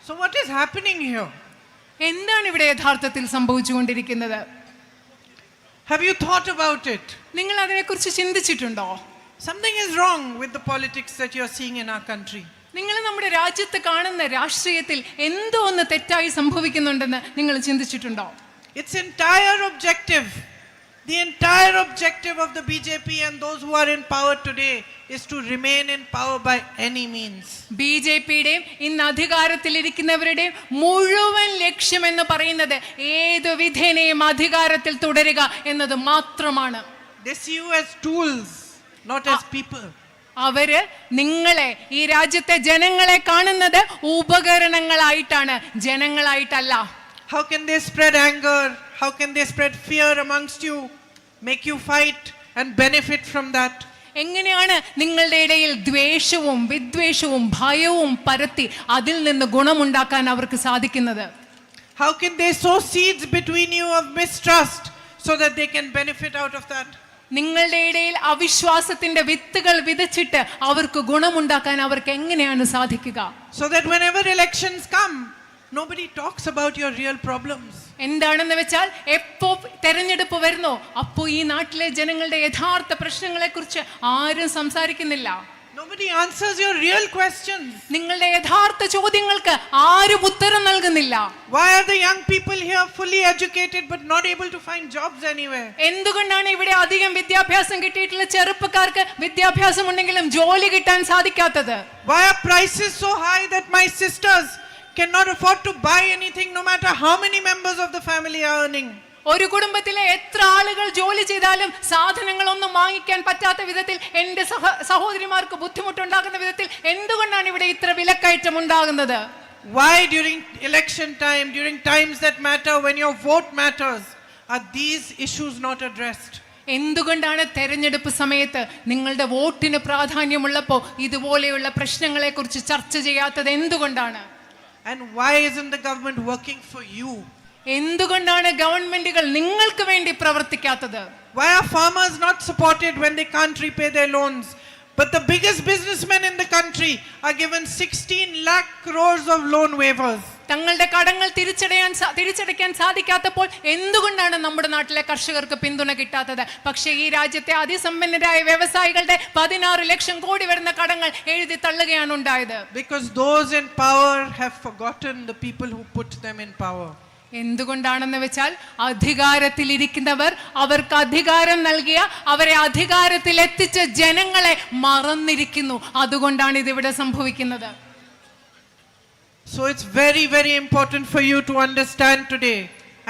So what is happening here?
എന്താണ് ഇവിടെ യഥാർത്ഥത്തിൽ സംഭവിച്ചുകൊണ്ടിരിക്കുന്നത്?
Have you thought about it?
നിങ്ങൾ അതിനെക്കുറിച്ച് ചിന്തിച്ചിട്ടുണ്ടോ?
Something is wrong with the politics that you are seeing in our country.
നിങ്ങൾ നമ്മുടെ രാജ്യത്ത് കാണുന്ന രാഷ്ട്രീയത്തിൽ എന്തോ ഒന്ന് തെറ്റായി സംഭവിക്കുന്നുണ്ടെന്ന് നിങ്ങൾ ചിന്തിച്ചിട്ടുണ്ടോ?
Its entire objective The entire objective of the BJP and those who are in power today is to remain in power by any means.
ബിജെപിയുടെയും ഇന്ന് അധികാരത്തിലിരിക്കുന്നവരുടെയും മുഴുവൻ ലക്ഷ്യമെന്ന് പറയുന്നത് ഏത് വിധേനയും അധികാരത്തിൽ തുടരുക എന്നത് മാത്രമാണ്.
They see you as tools, not as people.
അവര് നിങ്ങളെ, ഈ രാജ്യത്തെ ജനങ്ങളെ കാണുന്നത് ഉപകരണങ്ങളായിട്ടാണ്, ജനങ്ങളായിട്ടല്ല.
How can they spread anger? How can they spread fear amongst you, make you fight and benefit from that?
എങ്ങനെയാണ് നിങ്ങളുടെ ഇടയിൽ ദ്വേഷവും വിദ്വേഷവും ഭയവും പരത്തി അതിൽ നിന്ന് ഗുണമുണ്ടാക്കാൻ അവർക്ക് സാധിക്കുന്നത്?
How can they sow seeds between you of mistrust so that they can benefit out of that?
നിങ്ങളുടെ ഇടയിൽ അവിശ്വാസത്തിന്റെ വിത്തുകൾ വിതച്ചിട്ട് അവർക്ക് ഗുണമുണ്ടാക്കാൻ അവർക്ക് എങ്ങനെയാണ് സാധിക്കുക?
So that whenever elections come, nobody talks about your real problems.
എന്താണെന്ന് വെച്ചാൽ എപ്പോ തെരഞ്ഞെടുപ്പ് വരുന്നോ അപ്പോ ഈ നാട്ടിലെ ജനങ്ങളുടെ യഥാർത്ഥ പ്രശ്നങ്ങളെ കുറിച്ച് ആരും സംസാരിക്കുന്നില്ല.
Nobody answers your real questions.
നിങ്ങളുടെ യഥാർത്ഥ ചോദ്യങ്ങൾക്ക് ആരും ഉത്തരം നൽകുന്നില്ല.
Why are the young people here fully educated but not able to find jobs anywhere?
എന്തുകൊണ്ടാണ് ഇവിടെ അധികം വിദ്യാഭ്യാസം കിട്ടിയിട്ടുള്ള ചെറുപ്പക്കാർക്ക് വിദ്യാഭ്യാസം ഉണ്ടെങ്കിലും ജോലി കിട്ടാൻ സാധിക്കാത്തത്?
Why are prices so high that my sisters cannot afford to buy anything no matter how many members of the family are earning?
ഒരു കുടുംബത്തിലെ എത്ര ആളുകൾ ജോലി ചെയ്താലും സാധനങ്ങളൊന്നും വാങ്ങിക്കാൻ പറ്റാത്ത വിധത്തിൽ എന്റെ സഹോദരിമാർക്ക് ബുദ്ധിമുട്ടുണ്ടാകുന്ന വിധത്തിൽ എന്തുകൊണ്ടാണ് ഇവിടെ ഇത്ര വിലക്കയറ്റം ഉണ്ടാകുന്നത്?
Why during election time, during times that matter, when your vote matters, are these issues not addressed?
എന്തുകൊണ്ടാണ് തെരഞ്ഞെടുപ്പ് സമയത്ത് നിങ്ങളുടെ വോട്ടിന് പ്രാധാന്യമുള്ളപ്പോൾ ഇതുപോലെയുള്ള പ്രശ്നങ്ങളെ കുറിച്ച് ചർച്ച ചെയ്യാത്തത്? എന്തുകൊണ്ടാണ്?
And why isn't the government working for you?
എന്തുകൊണ്ടാണ് ഗവൺമെന്റുകൾ നിങ്ങൾക്ക് വേണ്ടി പ്രവർത്തിക്കാത്തത്?
Why are farmers not supported when they can't repay their loans? But the biggest businessmen in the country are given 16 lakh crores of loan waivers.
തങ്ങളുടെ കടങ്ങൾ തിരിച്ചടയ്ക്കാൻ സാധിക്കാത്തപ്പോൾ എന്തുകൊണ്ടാണ് നമ്മുടെ നാട്ടിലെ കർഷകർക്ക് പിന്തുണ കിട്ടാത്തത്? പക്ഷേ ഈ രാജ്യത്തെ അതിസമ്പന്നരായ വ്യവസായികളുടെ 16 ലക്ഷം കോടി വരുന്ന കടങ്ങൾ എഴുതി തള്ളുകയാണ് ഉണ്ടായത്.
Because those in power have forgotten the people who put them in power.
എന്തുകൊണ്ടാണെന്ന് വെച്ചാൽ അധികാരത്തിലിരിക്കുന്നവർ അവർക്ക് അധികാരം നൽകിയ, അവരെ അധികാരത്തിൽ എത്തിച്ച ജനങ്ങളെ മറന്നിരിക്കുന്നു. അതുകൊണ്ടാണ് ഇതിവിടെ സംഭവിക്കുന്നത്.
So it's very, very important for you to understand today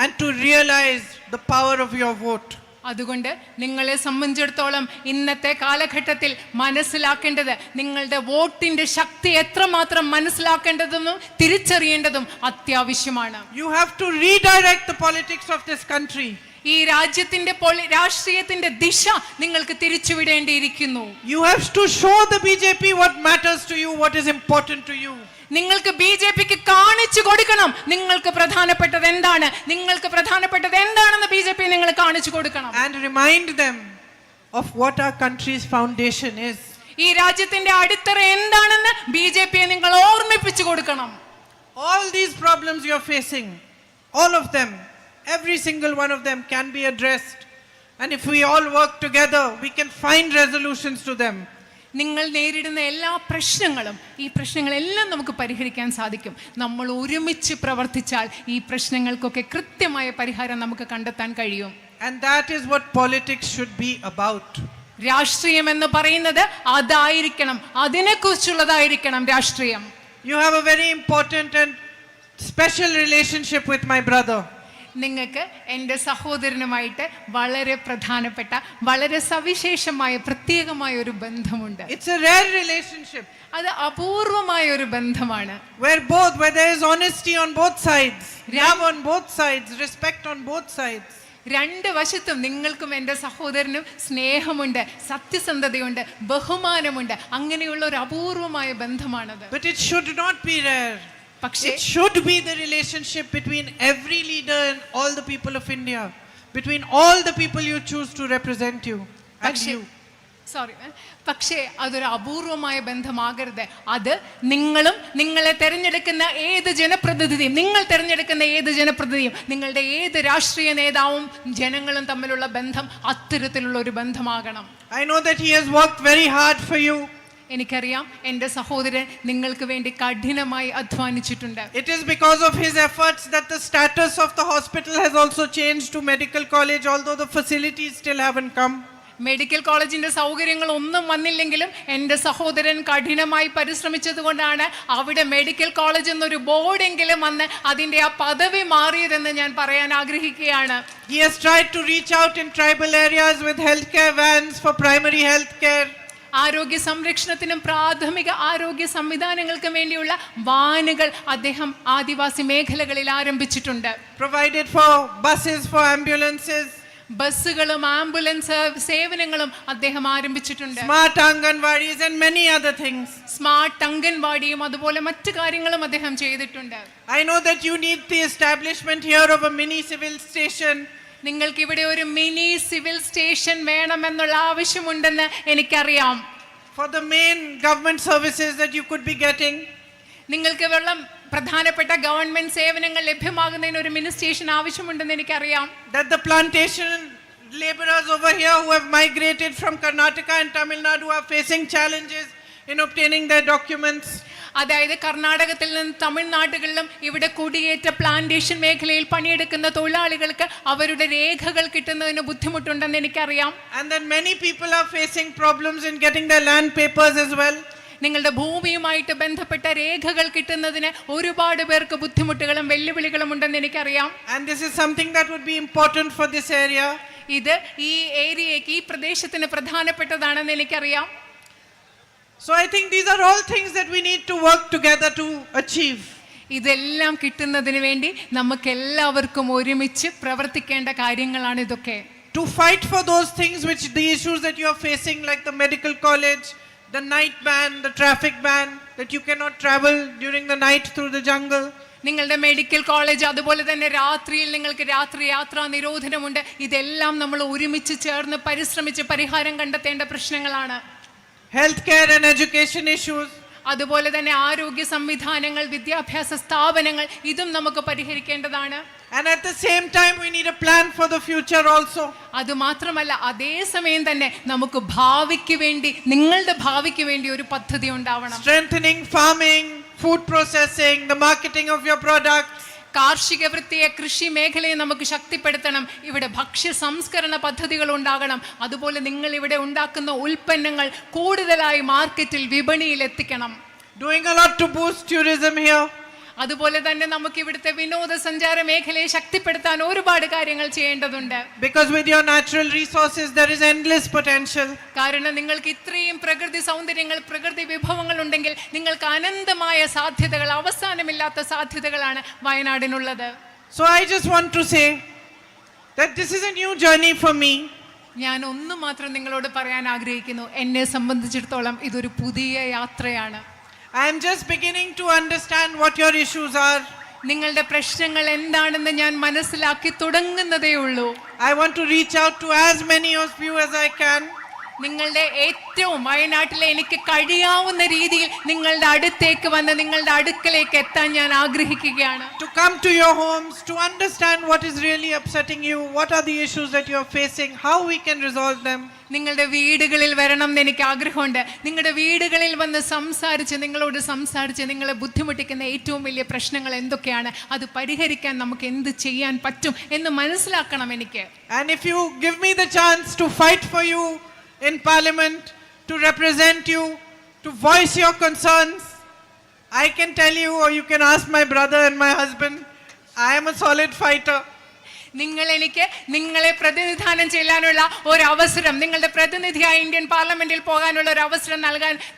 and to realize the power of your vote.
അതുകൊണ്ട് നിങ്ങളെ സംബന്ധിച്ചിടത്തോളം ഇന്നത്തെ കാലഘട്ടത്തിൽ മനസ്സിലാക്കേണ്ടത്, നിങ്ങളുടെ വോട്ടിന്റെ ശക്തി എത്രമാത്രം മനസ്സിലാക്കേണ്ടതെന്നും തിരിച്ചറിയേണ്ടതും അത്യാവശ്യമാണ്.
You have to redirect the politics of this country.
ഈ രാജ്യത്തിന്റെ രാഷ്ട്രീയത്തിന്റെ ദിശ നിങ്ങൾക്ക് തിരിച്ചുവിടേണ്ടിയിരിക്കുന്നു.
You have to show the BJP what matters to you, what is important to you.
നിങ്ങൾക്ക് ബിജെപിക്ക് കാണിച്ചു കൊടുക്കണം നിങ്ങൾക്ക് പ്രധാനപ്പെട്ടത് എന്താണ്, നിങ്ങൾക്ക് പ്രധാനപ്പെട്ടത് എന്താണെന്ന് ബിജെപി നിങ്ങൾ കാണിച്ചു കൊടുക്കണം.
And remind them of what our country's foundation is.
ഈ രാജ്യത്തിന്റെ അടിത്തറ എന്താണെന്ന് ബിജെപിയെ നിങ്ങൾ ഓർമ്മിപ്പിച്ചു കൊടുക്കണം.
All these problems you're facing, all of them, every single one of them can be addressed. And if we all work together, we can find resolutions to them.
നിങ്ങൾ നേരിടുന്ന എല്ലാ പ്രശ്നങ്ങളും, ഈ പ്രശ്നങ്ങളെല്ലാം നമുക്ക് പരിഹരിക്കാൻ സാധിക്കും. നമ്മൾ ഒരുമിച്ച് പ്രവർത്തിച്ചാൽ ഈ പ്രശ്നങ്ങൾക്കൊക്കെ കൃത്യമായ പരിഹാരം നമുക്ക് കണ്ടെത്താൻ കഴിയും.
And that is what politics should be about.
രാഷ്ട്രീയം എന്ന് പറയുന്നത് അതായിരിക്കണം, അതിനെക്കുറിച്ചുള്ളതായിരിക്കണം രാഷ്ട്രീയം.
You have a very important and special relationship with my brother.
നിങ്ങൾക്ക് എൻ്റെ സഹോദരനുമായിട്ട് വളരെ പ്രധാനപ്പെട്ട, വളരെ സവിശേഷമായ, പ്രത്യേകമായ ഒരു ബന്ധമുണ്ട്.
It's a rare relationship.
അത് അപൂർവമായ ഒരു ബന്ധമാണ്.
Where there is honesty on both sides, love on both sides, respect on both sides.
രണ്ട് വശത്തും നിങ്ങൾക്കും എൻ്റെ സഹോദരനും സ്നേഹമുണ്ട്, സത്യസന്ധതയുണ്ട്, ബഹുമാനമുണ്ട്. അങ്ങനെയുള്ള ഒരു അപൂർവമായ ബന്ധമാണത്.
But it should not be rare. It should be the relationship between every leader and all the people of India, between all the people you choose to represent you and you.
പക്ഷേ അതൊരു അപൂർവമായ ബന്ധമാകരുത്. അത് നിങ്ങളും നിങ്ങളെ തെരഞ്ഞെടുക്കുന്ന ഏത് ജനപ്രതിനിധിയും, നിങ്ങൾ തെരഞ്ഞെടുക്കുന്ന ഏത് ജനപ്രതിനിധിയും, നിങ്ങളുടെ ഏത് രാഷ്ട്രീയ നേതാവും ജനങ്ങളും തമ്മിലുള്ള ബന്ധം അത്തരത്തിലുള്ള ഒരു ബന്ധമാകണം.
I know that he has worked very hard for you.
എനിക്കറിയാം എൻ്റെ സഹോദരൻ നിങ്ങൾക്ക് വേണ്ടി കഠിനമായി അധ്വാനിച്ചിട്ടുണ്ട്.
It is because of his efforts that the status of the hospital has also changed to medical college, although the facilities still haven't come.
Medical കോളേജിന്റെ സൗകര്യങ്ങൾ ഒന്നും വന്നില്ലെങ്കിലും എൻ്റെ സഹോദരൻ കഠിനമായി പരിശ്രമിച്ചത് കൊണ്ടാണ് അവിടെ മെഡിക്കൽ കോളേജ് എന്നൊരു ബോർഡെങ്കിലും വന്ന് അതിൻ്റെ ആ പദവി മാറിയതെന്ന് ഞാൻ പറയാൻ ആഗ്രഹിക്കുകയാണ്.
He has tried to reach out in tribal areas with healthcare vans for primary health care.
ആരോഗ്യ സംരക്ഷണത്തിനും പ്രാഥമിക ആരോഗ്യ സംവിധാനങ്ങൾക്കും വേണ്ടിയുള്ള വാനുകൾ അദ്ദേഹം ആദിവാസി മേഖലകളിൽ ആരംഭിച്ചിട്ടുണ്ട്.
Provided for buses for ambulances.
ബസ്സുകളും ആംബുലൻസ് സേവനങ്ങളും അദ്ദേഹം ആരംഭിച്ചിട്ടുണ്ട്.
Smart Anganwadis and many other things.
Smart അംഗൻവാടിയും അതുപോലെ മറ്റു കാര്യങ്ങളും അദ്ദേഹം ചെയ്തിട്ടുണ്ട്.
I know that you need the establishment here of a mini civil station.
നിങ്ങൾക്ക് ഇവിടെ ഒരു മിനി സിവിൽ സ്റ്റേഷൻ വേണമെന്നുള്ള ആവശ്യമുണ്ടെന്ന് എനിക്കറിയാം.
For the main government services that you could be getting.
നിങ്ങൾക്ക് വെള്ളം പ്രധാനപ്പെട്ട ഗവൺമെന്റ് സേവനങ്ങൾ ലഭ്യമാകുന്നതിന് ഒരു മിനി സ്റ്റേഷൻ ആവശ്യമുണ്ടെന്ന് എനിക്കറിയാം.
That the plantation laborers over here who have migrated from Karnataka and Tamil Nadu are facing challenges in obtaining their documents.
അതായത് കർണാടകത്തിൽ നിന്ന് തമിഴ്നാടുകളിലും ഇവിടെ കുടിയേറ്റ പ്ലാന്റേഷൻ മേഖലയിൽ പണിയെടുക്കുന്ന തൊഴിലാളികൾക്ക് അവരുടെ രേഖകൾ കിട്ടുന്നതിന് ബുദ്ധിമുട്ടുണ്ടെന്ന് എനിക്കറിയാം.
And then many people are facing problems in getting their land papers as well.
നിങ്ങളുടെ ഭൂമിയുമായിട്ട് ബന്ധപ്പെട്ട രേഖകൾ കിട്ടുന്നതിന് ഒരുപാട് പേർക്ക് ബുദ്ധിമുട്ടുകളും വെല്ലുവിളികളും ഉണ്ടെന്ന് എനിക്കറിയാം.
And this is something that would be important for this area.
ഇത് ഈ ഏരിയയ്ക്ക് ഈ പ്രദേശത്തിന് പ്രധാനപ്പെട്ടതാണെന്ന് എനിക്കറിയാം.
So I think these are all things that we need to work together to achieve.
ഇതെല്ലാം കിട്ടുന്നതിന് വേണ്ടി നമുക്ക് എല്ലാവർക്കും ഒരുമിച്ച് പ്രവർത്തിക്കേണ്ട കാര്യങ്ങളാണ് ഇതൊക്കെ.
To fight for those things which the issues that you are facing, like the medical college, the night ban, the traffic ban, that you cannot travel during the night through the jungle.
നിങ്ങളുടെ medical college അതുപോലെ തന്നെ രാത്രിയിൽ നിങ്ങൾക്ക് രാത്രി യാത്രാ നിരോധനമുണ്ട്. ഇതെല്ലാം നമ്മൾ ഒരുമിച്ച് ചേർന്ന് പരിശ്രമിച്ച് പരിഹാരം കണ്ടെത്തേണ്ട പ്രശ്നങ്ങളാണ്.
Healthcare and education issues.
അതുപോലെ തന്നെ ആരോഗ്യ സംവിധാനങ്ങൾ, വിദ്യാഭ്യാസ സ്ഥാപനങ്ങൾ, ഇതും നമുക്ക് പരിഹരിക്കേണ്ടതാണ്.
And at the same time we need a plan for the future also.
അത് മാത്രമല്ല അതേസമയം തന്നെ നമുക്ക് ഭാവിക്ക് വേണ്ടി, നിങ്ങളുടെ ഭാവിക്ക് വേണ്ടി ഒരു പദ്ധതി ഉണ്ടാവണം.
Strengthening farming, food processing, the marketing of your products.
കാർഷിക വൃത്തിയെ, കൃഷി മേഖലയെ നമുക്ക് ശക്തിപ്പെടുത്തണം. ഇവിടെ ഭക്ഷ്യ സംസ്കരണ പദ്ധതികൾ ഉണ്ടാകണം. അതുപോലെ നിങ്ങൾ ഇവിടെ ഉണ്ടാക്കുന്ന ഉൽപ്പന്നങ്ങൾ കൂടുതലായി മാർക്കറ്റിൽ, വിപണിയിൽ എത്തിക്കണം.
Doing a lot to boost tourism here.
അതുപോലെ തന്നെ നമുക്ക് ഇവിടുത്തെ വിനോദസഞ്ചാര മേഖലയെ ശക്തിപ്പെടുത്താൻ ഒരുപാട് കാര്യങ്ങൾ ചെയ്യേണ്ടതുണ്ട്.
Because with your natural resources there is endless potential.
കാരണം നിങ്ങൾക്ക് ഇത്രയും പ്രകൃതി സൗന്ദര്യങ്ങൾ, പ്രകൃതി വിഭവങ്ങൾ ഉണ്ടെങ്കിൽ നിങ്ങൾക്ക് അനന്തമായ സാധ്യതകൾ, അവസാനമില്ലാത്ത സാധ്യതകളാണ് വയനാടിനുള്ളത്.
So I just want to say that this is a new journey for me.
ഞാൻ ഒന്ന് മാത്രം നിങ്ങളോട് പറയാൻ ആഗ്രഹിക്കുന്നു. എന്നെ സംബന്ധിച്ചിടത്തോളം ഇതൊരു പുതിയ യാത്രയാണ്.
I am just beginning to understand what your issues are.
നിങ്ങളുടെ പ്രശ്നങ്ങൾ എന്താണെന്ന് ഞാൻ മനസ്സിലാക്കി തുടങ്ങുന്നതേ ഉള്ളൂ.
I want to reach out to as many of you as I can.
നിങ്ങളുടെ ഏറ്റവും വയനാട്ടിലെ എനിക്ക് കഴിയാവുന്ന രീതിയിൽ നിങ്ങളുടെ അടുത്തേക്ക് വന്ന് നിങ്ങളുടെ അടുക്കലേക്ക് എത്താൻ ഞാൻ ആഗ്രഹിക്കുകയാണ്.
To come to your homes, to understand what is really upsetting you, what are the issues that you are facing, how we can resolve them.
നിങ്ങളുടെ വീടുകളിൽ വരണം എന്ന് എനിക്ക് ആഗ്രഹമുണ്ട്. നിങ്ങളുടെ വീടുകളിൽ വന്ന് നിങ്ങളോട് സംസാരിച്ച് നിങ്ങളെ ബുദ്ധിമുട്ടിക്കുന്ന ഏറ്റവും വലിയ പ്രശ്നങ്ങൾ എന്തൊക്കെയാണ്, അത് പരിഹരിക്കാൻ നമുക്ക് എന്ത് ചെയ്യാൻ പറ്റും എന്ന് മനസ്സിലാക്കണം എനിക്ക്.
And if you give me the chance to fight for you in parliament, to represent you, to voice your concerns, I can tell you, or you can ask my brother and my husband, I am a solid fighter.
നിങ്ങളെ പ്രതിനിധാനം ചെയ്യാനുള്ള ഒരു അവസരം, നിങ്ങളുടെ പ്രതിനിധിയായി Indian പാർലമെന്റിൽ പോകാനുള്ള ഒരു അവസരം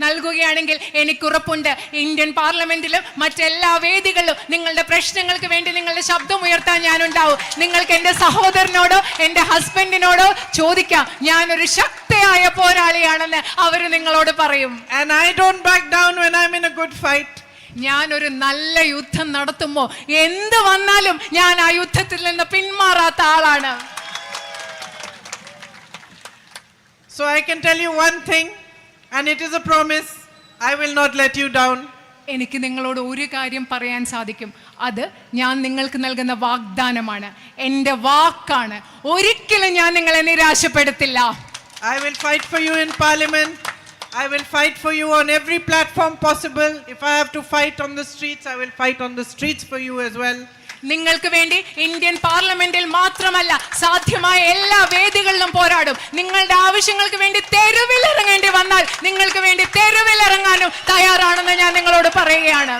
നൽകുകയാണെങ്കിൽ എനിക്കുറപ്പുണ്ട് ഇന്ത്യൻ പാർലമെന്റിലും മറ്റെല്ലാ വേദികളിലും നിങ്ങളുടെ പ്രശ്നങ്ങൾക്ക് വേണ്ടി നിങ്ങളുടെ ശബ്ദം ഉയർത്താൻ ഞാനുണ്ടാവും. നിങ്ങൾക്ക് എൻ്റെ സഹോദരനോടോ എൻ്റെ ഹസ്ബൻഡിനോടോ ചോദിക്കാം, ഞാനൊരു ശക്തിയായ പോരാളിയാണെന്ന് അവർ നിങ്ങളോട് പറയും.
And I don't back down when I'm in a good fight.
ഞാനൊരു നല്ല യുദ്ധം നടത്തുമ്പോ എന്ത് വന്നാലും ഞാൻ ആ യുദ്ധത്തിൽ നിന്ന് പിന്മാറാത്ത ആളാണ്.
So I can tell you one thing, and it is a promise, I will not let you down.
എനിക്ക് നിങ്ങളോട് ഒരു കാര്യം പറയാൻ സാധിക്കും. അത് ഞാൻ നിങ്ങൾക്ക് നൽകുന്ന വാഗ്ദാനമാണ്, എൻ്റെ വാക്കാണ്. ഒരിക്കലും ഞാൻ നിങ്ങളെ നിരാശപ്പെടുത്തില്ല.
I will fight for you in parliament. I will fight for you on every platform possible. If I have to fight on the streets, I will fight on the streets for you as well.
നിങ്ങൾക്ക് വേണ്ടി Indian പാർലമെന്റിൽ മാത്രമല്ല സാധ്യമായ എല്ലാ വേദികളിലും പോരാടും. നിങ്ങളുടെ ആവശ്യങ്ങൾക്ക് വേണ്ടി തെരുവിൽ ഇറങ്ങേണ്ടി വന്നാൽ നിങ്ങൾക്ക് വേണ്ടി തെരുവിൽ ഇറങ്ങാനും തയ്യാറാണെന്ന് ഞാൻ നിങ്ങളോട് പറയുകയാണ്.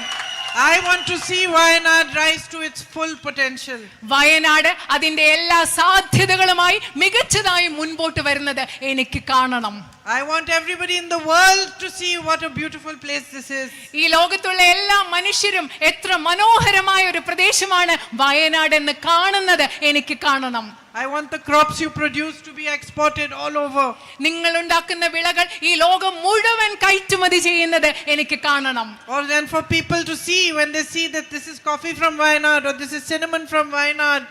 I want to see Wayanad rise to its full potential.
Wayanad അതിന്റെ എല്ലാ സാധ്യതകളുമായി മികച്ചതായി മുൻപോട്ട് വരുന്നത് എനിക്ക് കാണണം.
I want everybody in the world to see what a beautiful place this is.
ഈ ലോകത്തുള്ള എല്ലാ മനുഷ്യരും എത്ര മനോഹരമായ ഒരു പ്രദേശമാണ് വയനാട് എന്ന് കാണുന്നത് എനിക്ക് കാണണം.
I want the crops you produce to be exported all over.
നിങ്ങൾ ഉണ്ടാക്കുന്ന വിളകൾ ഈ ലോകം മുഴുവൻ കയറ്റുമതി ചെയ്യുന്നത് എനിക്ക് കാണണം.
Or then for people to see, when they see that this is coffee from Wayanad or this is cinnamon from Wayanad,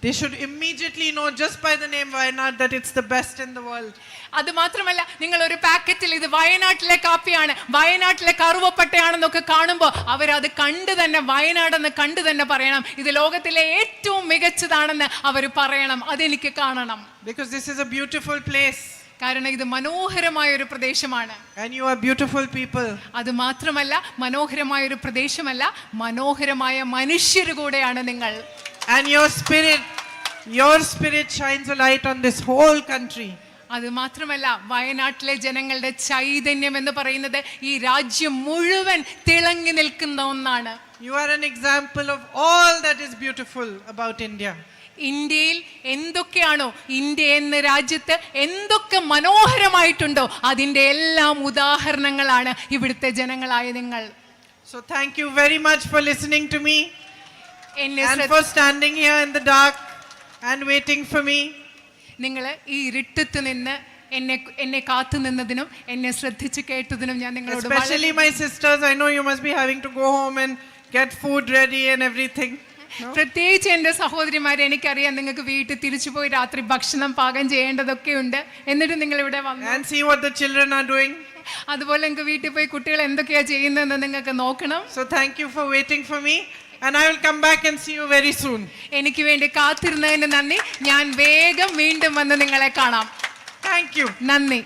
they should immediately know just by the name Wayanad that it's the best in the world.
അത് മാത്രമല്ല, നിങ്ങൾ ഒരു പാക്കറ്റിൽ ഇത് വയനാട്ടിലെ കാപ്പിയാണ്, വയനാട്ടിലെ കറുവപ്പട്ടയാണെന്നൊക്കെ കാണുമ്പോൾ അവരത് കണ്ടു തന്നെ വയനാടെന്ന് കണ്ടു തന്നെ പറയണം, ഇത് ലോകത്തിലെ ഏറ്റവും മികച്ചതാണെന്ന് അവർ പറയണം. അതെനിക്ക് കാണണം.
Because this is a beautiful place.
കാരണം ഇത് മനോഹരമായ ഒരു പ്രദേശമാണ്.
And you are beautiful people.
അത് മാത്രമല്ല, മനോഹരമായ ഒരു പ്രദേശമല്ല, മനോഹരമായ മനുഷ്യർ കൂടെയാണ് നിങ്ങൾ.
And your spirit shines a light on this whole country.
അത് മാത്രമല്ല, വയനാട്ടിലെ ജനങ്ങളുടെ ചൈതന്യം എന്ന് പറയുന്നത് ഈ രാജ്യം മുഴുവൻ തിളങ്ങി നിൽക്കുന്ന ഒന്നാണ്.
You are an example of all that is beautiful about India.
ഇന്ത്യയിൽ എന്തൊക്കെയാണോ, ഇന്ത്യ എന്ന രാജ്യത്ത് എന്തൊക്കെ മനോഹരമായിട്ടുണ്ടോ അതിന്റെ എല്ലാം ഉദാഹരണങ്ങളാണ് ഇവിടുത്തെ ജനങ്ങളായ നിങ്ങൾ.
So thank you very much for listening to me
and
for standing here in the dark and waiting for me.
നിങ്ങൾ ഈ ഇരുട്ടത്ത് നിന്ന് എന്നെ കാത്തു നിന്നതിനും എന്നെ ശ്രദ്ധിച്ച് കേട്ടതിനും ഞാൻ നിങ്ങളോട്,
especially my sisters, I know you must be having to go home and get food ready and everything.
പ്രത്യേകിച്ച് എൻ്റെ സഹോദരിമാരെ, എനിക്കറിയാം നിങ്ങൾക്ക് വീട്ടിൽ തിരിച്ചു പോയി രാത്രി ഭക്ഷണം പാകം ചെയ്യേണ്ടതൊക്കെ ഉണ്ട്. എന്നിട്ട് നിങ്ങൾ ഇവിടെ വന്നു
and see what the children are doing.
അതുപോലെ നിങ്ങൾക്ക് വീട്ടിൽ പോയി കുട്ടികൾ എന്തൊക്കെയാ ചെയ്യുന്നതെന്ന് നിങ്ങൾക്ക് നോക്കണം.
So thank you for waiting for me. And I will come back and see you very soon.
എനിക്ക് വേണ്ടി കാത്തിരുന്നതിന് നന്ദി. ഞാൻ വേഗം വീണ്ടും വന്ന് നിങ്ങളെ കാണാം.
Thank you.
നന്ദി.